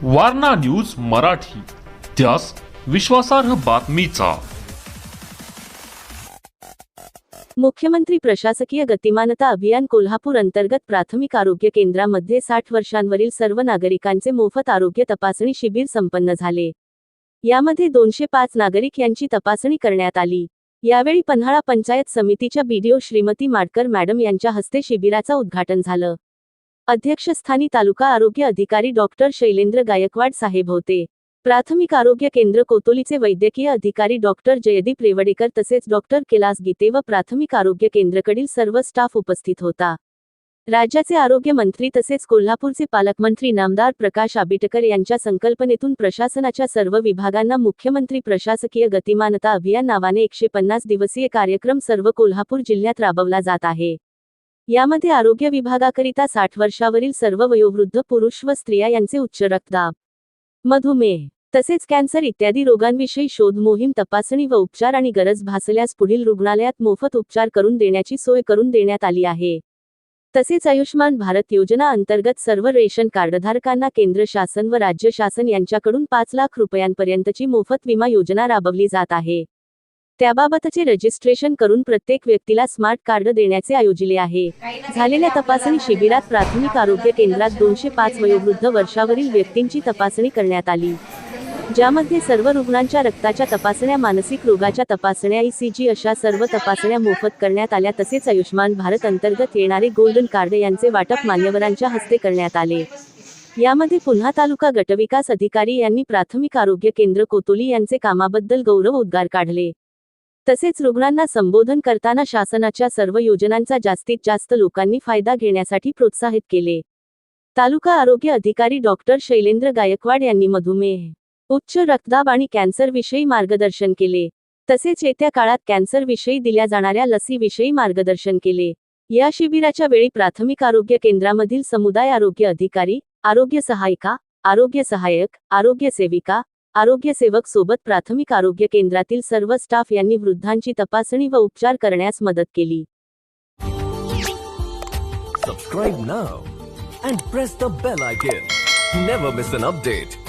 Warna news Marathi, त्यास विश्वासार्ह बातमीचा। मुख्यमंत्री प्रशासकीय गतिमानता अभियान कोल्हापूर अंतर्गत प्राथमिक आरोग्य केंद्रामध्ये 60 वर्षांवरील सर्व नागरिकांचे मोफत आरोग्य तपासणी शिबिर संपन्न झाले। यामध्ये 205 नागरिक यांची तपासणी करण्यात आली। यावेळी पन्हाळा पंचायत समितीच्या बीडीओ श्रीमती माडकर मॅडम यांच्या हस्ते शिबिराचा उद्घाटन झालं। अध्यक्षस्थानी तालुका आरोग्य अधिकारी डॉक्टर शैलेंद्र गायकवाड साहेब होते। प्राथमिक आरोग्य केंद्र कोतोलीचे वैद्यकीय अधिकारी डॉक्टर जयदीप रेवडेकर तसेच डॉक्टर कैलास गीते व प्राथमिक आरोग्य केंद्राकडील सर्व स्टाफ उपस्थित होता। राज्याचे आरोग्य मंत्री तसेच कोल्हापूरचे पालकमंत्री नामदार प्रकाश आंबेडकर यांच्या संकल्पनेतून प्रशासनाच्या सर्व विभागांना मुख्यमंत्री प्रशासकीय गतिमानता अभियान नावाने 150 दिवसीय कार्यक्रम सर्व कोल्हापूर जिल्ह्यात राबवला जात आहे। यामध्ये आरोग्य विभागाकरिता 60 वर्षावरील सर्व वयोवृद्ध पुरुष व स्त्रिया यांचे उच्च रक्तदाब, मधुमेह तसेच कॅन्सर इत्यादी रोगांविषयी शोध मोहीम, तपासणी व उपचार आणि गरज भासल्यास पुढील रुग्णालयात मोफत उपचार करून देण्याची सोय करून देण्यात आली आहे। तसेच आयुष्मान भारत योजना अंतर्गत सर्व रेशन कार्डधारकांना केंद्र शासन व राज्य शासन यांच्याकडून 5 लाख रुपयांपर्यंतची मोफत विमा योजना राबवली जात आहे। त्याबाबतचे रजिस्ट्रेशन करून प्रत्येक व्यक्तीला स्मार्ट कार्ड देण्याचे आयोजिले आहे। झालेल्या तपासणी शिबिरात प्राथमिक आरोग्य केंद्रात 205 वयोवृद्ध वर्षावरील व्यक्तींची तपासणी करण्यात आली, ज्यामध्ये सर्व रुग्णांच्या रक्ताच्या तपासण्या, मानसिक रोगाच्या तपासण्या, ECG अशा सर्व तपासण्या मोफत करण्यात आल्या। तसेच आयुष्मान भारत अंतर्गत येणारे गोल्डन कार्ड यांचे वाटप मान्यवरांच्या हस्ते करण्यात आले। यामध्ये पुन्हा तालुका गटविकास अधिकारी यांनी प्राथमिक आरोग्य केंद्र कोतोली यांचे कामाबद्दल गौरवोद्गार काढले। तसेच रुग्णांना संबोधन करताना शासनाच्या सर्व योजनांचा जास्तीत जास्त लोकांनी फायदा घेण्यासाठी प्रोत्साहित केले। तालुका आरोग्य अधिकारी डॉक्टर शैलेंद्र गायकवाड यांनी मधुमेह, उच्च रक्तदाब आणि कॅन्सर विषयी मार्गदर्शन केले। तसेच येत्या काळात कॅन्सर विषयी दिल्या जाणाऱ्या लसीविषयी मार्गदर्शन केले। या शिबिराच्या वेळी प्राथमिक आरोग्य केंद्रामधील समुदाय आरोग्य अधिकारी, आरोग्य सहायिका, आरोग्य सहाय्यक, आरोग्य सेविका, आरोग्य सेवक सोबत प्राथमिक आरोग्य केंद्रातील सर्व स्टाफ यांनी वृद्धांची तपासणी व उपचार करण्यास मदत केली। Subscribe now and press the bell icon. Never miss an update.